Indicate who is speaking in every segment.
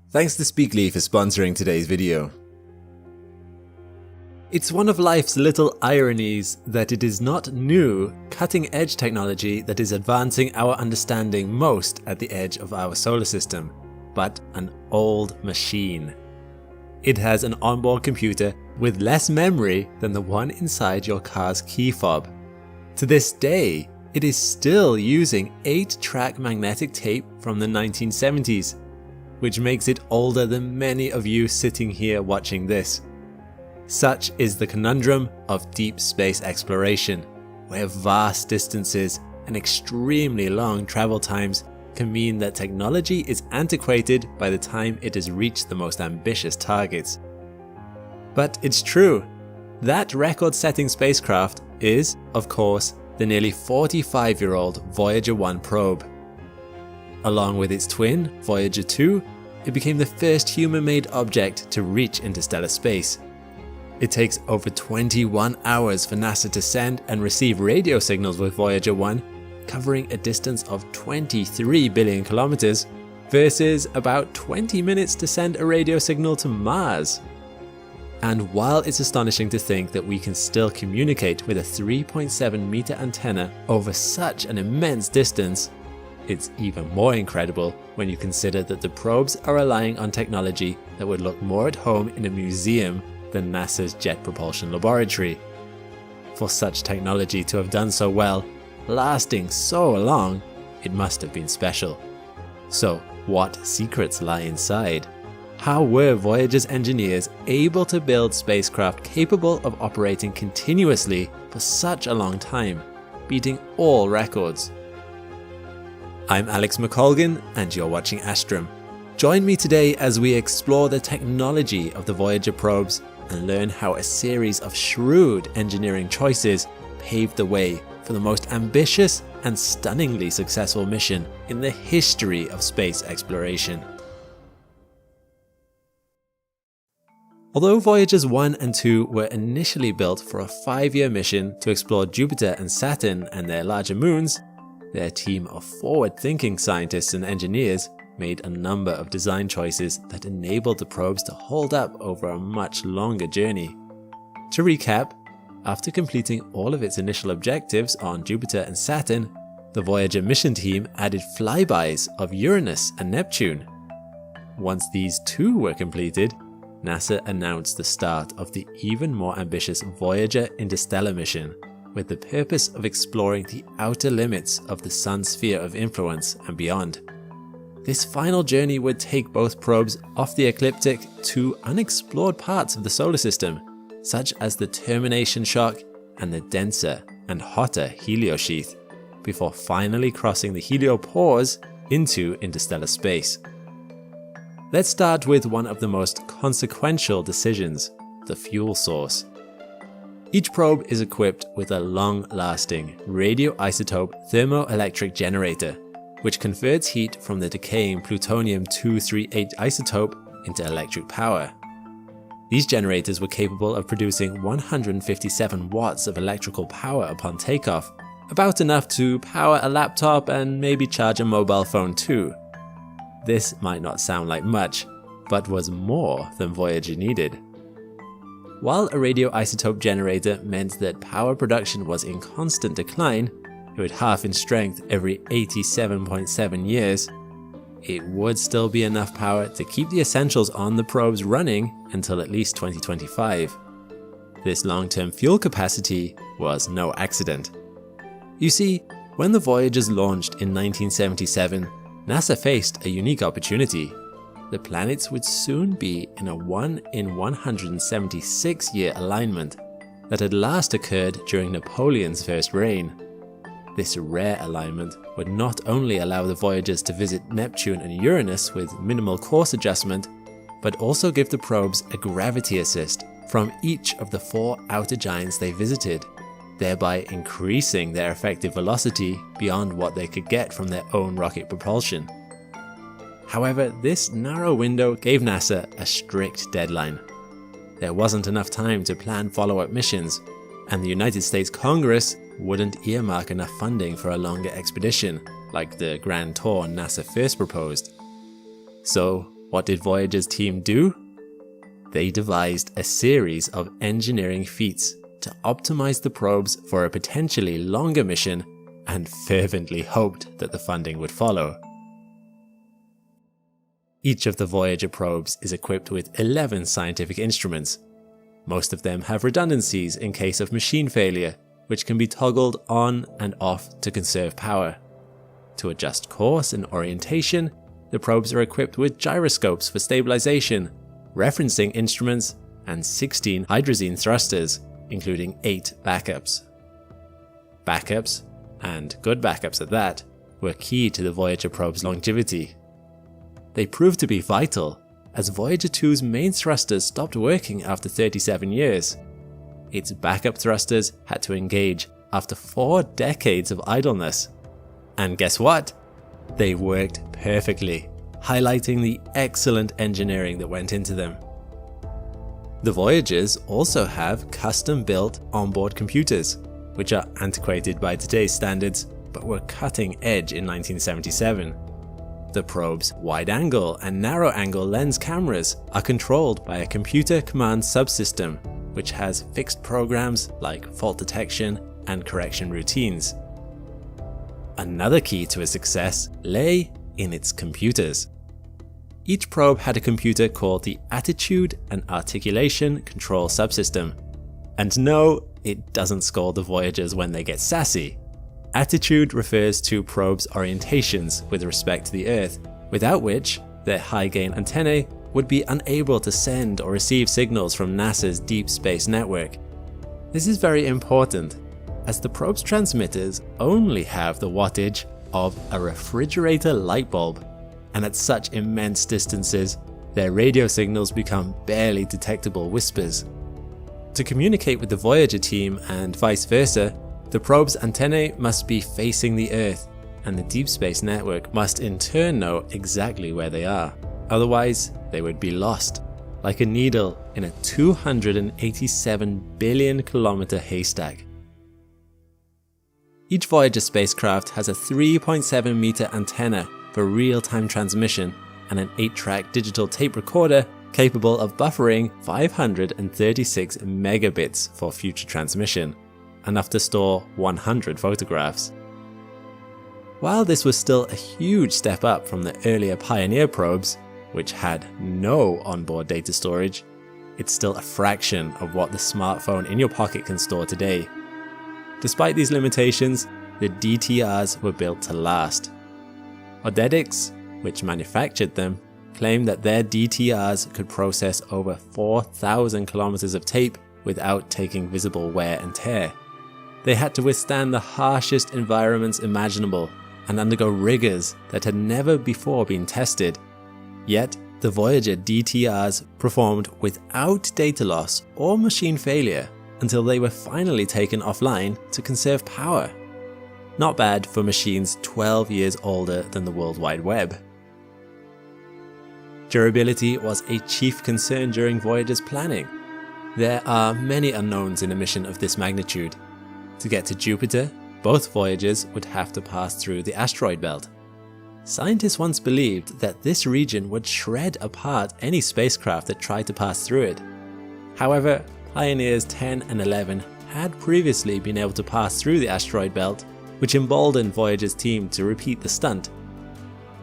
Speaker 1: Thanks to Speakly for sponsoring today's video. It's one of life's little ironies that it is not new, cutting-edge technology that is advancing our understanding most at the edge of our solar system, but an old machine. It has an onboard computer with less memory than the one inside your car's key fob. To this day, it is still using 8-track magnetic tape from the 1970s, which makes it older than many of you sitting here watching this. Such is the conundrum of deep space exploration, where vast distances and extremely long travel times can mean that technology is antiquated by the time it has reached the most ambitious targets. But it's true, that record-setting spacecraft is, of course, the nearly 45-year-old Voyager 1 probe. Along with its twin, Voyager 2, it became the first human-made object to reach interstellar space. It takes over 21 hours for NASA to send and receive radio signals with Voyager 1, covering a distance of 23 billion kilometers, versus about 20 minutes to send a radio signal to Mars. And while it's astonishing to think that we can still communicate with a 3.7 meter antenna over such an immense distance, it's even more incredible when you consider that the probes are relying on technology that would look more at home in a museum than NASA's Jet Propulsion Laboratory. For such technology to have done so well, lasting so long, it must have been special. So, what secrets lie inside? How were Voyager's engineers able to build spacecraft capable of operating continuously for such a long time, beating all records? I'm Alex McColgan, and you're watching Astrum. Join me today as we explore the technology of the Voyager probes and learn how a series of shrewd engineering choices paved the way for the most ambitious and stunningly successful mission in the history of space exploration. Although Voyagers 1 and 2 were initially built for a 5-year mission to explore Jupiter and Saturn and their larger moons, their team of forward-thinking scientists and engineers made a number of design choices that enabled the probes to hold up over a much longer journey. To recap, after completing all of its initial objectives on Jupiter and Saturn, the Voyager mission team added flybys of Uranus and Neptune. Once these too were completed, NASA announced the start of the even more ambitious Voyager interstellar mission, with the purpose of exploring the outer limits of the Sun's sphere of influence and beyond. This final journey would take both probes off the ecliptic to unexplored parts of the solar system, such as the termination shock and the denser and hotter heliosheath, before finally crossing the heliopause into interstellar space. Let's start with one of the most consequential decisions, the fuel source. Each probe is equipped with a long-lasting radioisotope thermoelectric generator, which converts heat from the decaying plutonium-238 isotope into electric power. These generators were capable of producing 157 watts of electrical power upon takeoff, about enough to power a laptop and maybe charge a mobile phone too. This might not sound like much, but was more than Voyager needed. While a radioisotope generator meant that power production was in constant decline, it would half in strength every 87.7 years, it would still be enough power to keep the essentials on the probes running until at least 2025. This long-term fuel capacity was no accident. You see, when the Voyagers launched in 1977, NASA faced a unique opportunity. The planets would soon be in a 1 in 176 year alignment that had last occurred during Napoleon's first reign. This rare alignment would not only allow the Voyagers to visit Neptune and Uranus with minimal course adjustment, but also give the probes a gravity assist from each of the 4 outer giants they visited, thereby increasing their effective velocity beyond what they could get from their own rocket propulsion. However, this narrow window gave NASA a strict deadline. There wasn't enough time to plan follow-up missions, and the United States Congress wouldn't earmark enough funding for a longer expedition, like the Grand Tour NASA first proposed. So, What did Voyager's team do? They devised a series of engineering feats to optimize the probes for a potentially longer mission and fervently hoped that the funding would follow. Each of the Voyager probes is equipped with 11 scientific instruments. Most of them have redundancies in case of machine failure, which can be toggled on and off to conserve power. To adjust course and orientation, the probes are equipped with gyroscopes for stabilization, referencing instruments, and 16 hydrazine thrusters, including 8 backups. Backups, and good backups at that, were key to the Voyager probe's longevity. They proved to be vital, as Voyager 2's main thrusters stopped working after 37 years. Its backup thrusters had to engage after 4 decades of idleness. And guess what? They worked perfectly, highlighting the excellent engineering that went into them. The Voyagers also have custom-built onboard computers, which are antiquated by today's standards, but were cutting edge in 1977. The probe's wide-angle and narrow-angle lens cameras are controlled by a computer command subsystem, which has fixed programs like fault detection and correction routines. Another key to its success lay in its computers. Each probe had a computer called the Attitude and Articulation Control Subsystem. And no, it doesn't scold the Voyagers when they get sassy. Attitude refers to probes' orientations with respect to the Earth, without which their high-gain antennae would be unable to send or receive signals from NASA's Deep Space Network. This is very important, as the probe's transmitters only have the wattage of a refrigerator light bulb, and at such immense distances, their radio signals become barely detectable whispers. To communicate with the Voyager team and vice versa, the probe's antennae must be facing the Earth, and the Deep Space Network must in turn know exactly where they are. Otherwise, they would be lost, like a needle in a 287 billion kilometer haystack. Each Voyager spacecraft has a 3.7 meter antenna for real-time transmission and an 8-track digital tape recorder capable of buffering 536 megabits for future transmission, enough to store 100 photographs. While this was still a huge step up from the earlier Pioneer probes, which had no onboard data storage, it's still a fraction of what the smartphone in your pocket can store today. Despite these limitations, the DTRs were built to last. Odetics, which manufactured them, claimed that their DTRs could process over 4,000 kilometers of tape without taking visible wear and tear. They had to withstand the harshest environments imaginable and undergo rigors that had never before been tested. Yet, the Voyager DTRs performed without data loss or machine failure until they were finally taken offline to conserve power. Not bad for machines 12 years older than the World Wide Web. Durability was a chief concern during Voyager's planning. There are many unknowns in a mission of this magnitude. To get to Jupiter, both Voyagers would have to pass through the asteroid belt. Scientists once believed that this region would shred apart any spacecraft that tried to pass through it. However, Pioneers 10 and 11 had previously been able to pass through the asteroid belt, which emboldened Voyager's team to repeat the stunt.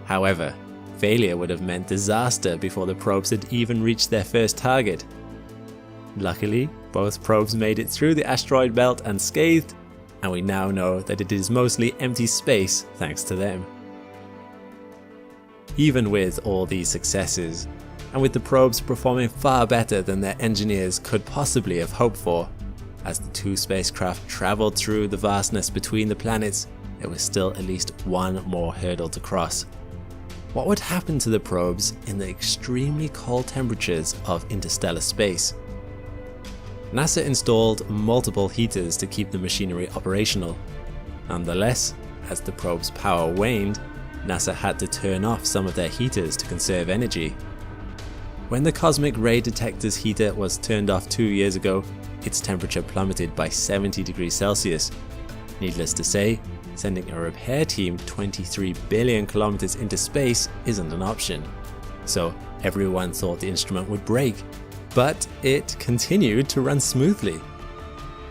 Speaker 1: However, failure would have meant disaster before the probes had even reached their first target. Luckily, both probes made it through the asteroid belt unscathed, and we now know that it is mostly empty space thanks to them. Even with all these successes, and with the probes performing far better than their engineers could possibly have hoped for, as the two spacecraft traveled through the vastness between the planets, there was still at least one more hurdle to cross. What would happen to the probes in the extremely cold temperatures of interstellar space? NASA installed multiple heaters to keep the machinery operational. Nonetheless, as the probe's power waned, NASA had to turn off some of their heaters to conserve energy. When the cosmic ray detector's heater was turned off 2 years ago, its temperature plummeted by 70 degrees Celsius. Needless to say, sending a repair team 23 billion kilometers into space isn't an option. So, Everyone thought the instrument would break, but it continued to run smoothly.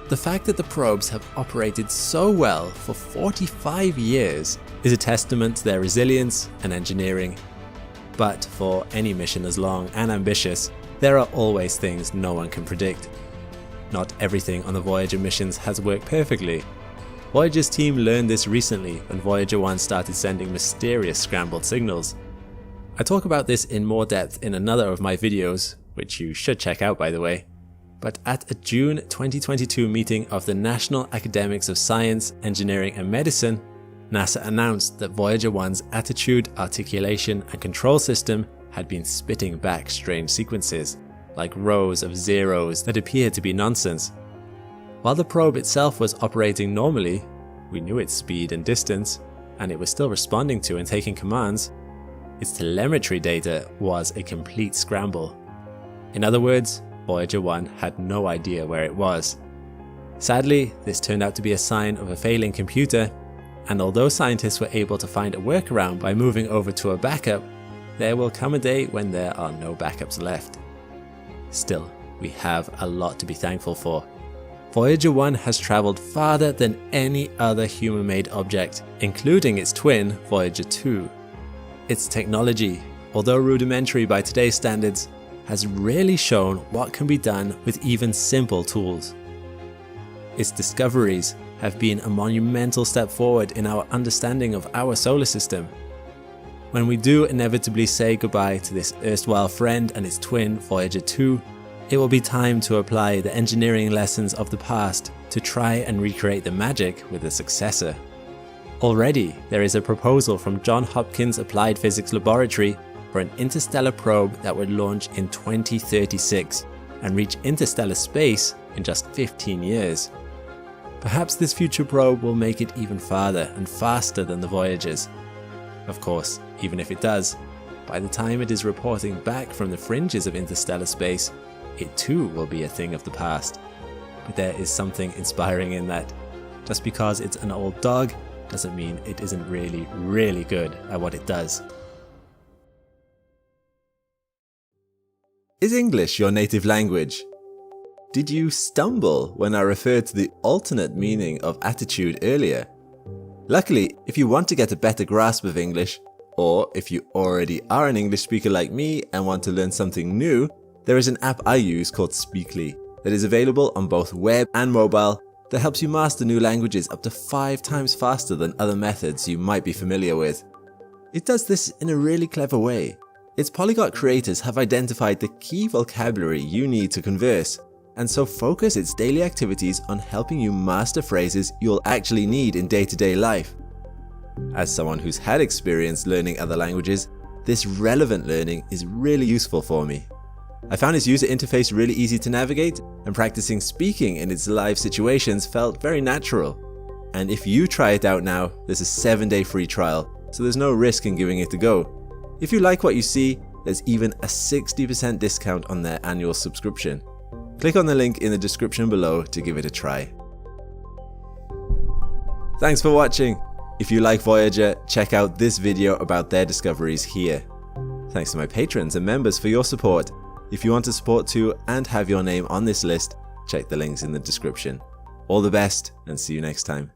Speaker 1: The fact that the probes have operated so well for 45 years is a testament to their resilience and engineering. But for any mission as long and ambitious, there are always things no one can predict. Not everything on the Voyager missions has worked perfectly. Voyager's team learned this recently when Voyager 1 started sending mysterious scrambled signals. I talk about this in more depth in another of my videos, which you should check out by the way. But at a June 2022 meeting of the National Academics of Science, Engineering and Medicine, NASA announced that Voyager 1's attitude, articulation and control system had been spitting back strange sequences, like rows of zeros that appeared to be nonsense. While the probe itself was operating normally, we knew its speed and distance, and it was still responding to and taking commands, its telemetry data was a complete scramble. In other words, Voyager 1 had no idea where it was. Sadly, this turned out to be a sign of a failing computer, and although scientists were able to find a workaround by moving over to a backup, there will come a day when there are no backups left. Still, we have a lot to be thankful for. Voyager 1 has traveled farther than any other human-made object, including its twin, Voyager 2. Its technology, although rudimentary by today's standards, has really shown what can be done with even simple tools. Its discoveries have been a monumental step forward in our understanding of our solar system. When we do inevitably say goodbye to this erstwhile friend and its twin, Voyager 2, it will be time to apply the engineering lessons of the past to try and recreate the magic with a successor. Already, there is a proposal from Johns Hopkins Applied Physics Laboratory for an interstellar probe that would launch in 2036 and reach interstellar space in just 15 years. Perhaps this future probe will make it even farther and faster than the Voyagers. Of course, even if it does, by the time it is reporting back from the fringes of interstellar space, it too will be a thing of the past. But there is something inspiring in that. Just because it's an old dog doesn't mean it isn't really good at what it does.
Speaker 2: Is English your native language? Did you stumble when I referred to the alternate meaning of attitude earlier? Luckily, if you want to get a better grasp of English, or if you already are an English speaker like me and want to learn something new, there is an app I use called Speakly that is available on both web and mobile that helps you master new languages up to 5 times faster than other methods you might be familiar with. It does this in a really clever way. Its polyglot creators have identified the key vocabulary you need to converse, and so focus its daily activities on helping you master phrases you'll actually need in day-to-day life. As someone who's had experience learning other languages, this relevant learning is really useful for me. I found its user interface really easy to navigate, and practicing speaking in its live situations felt very natural. And if you try it out now, there's a 7-day free trial, so there's no risk in giving it a go. If you like what you see, there's even a 60% discount on their annual subscription. Click on the link in the description below to give it a try. Thanks for watching. If you like Voyager, check out this video about their discoveries here. Thanks to my patrons and members for your support. If you want to support too and have your name on this list, check the links in the description. All the best and see you next time.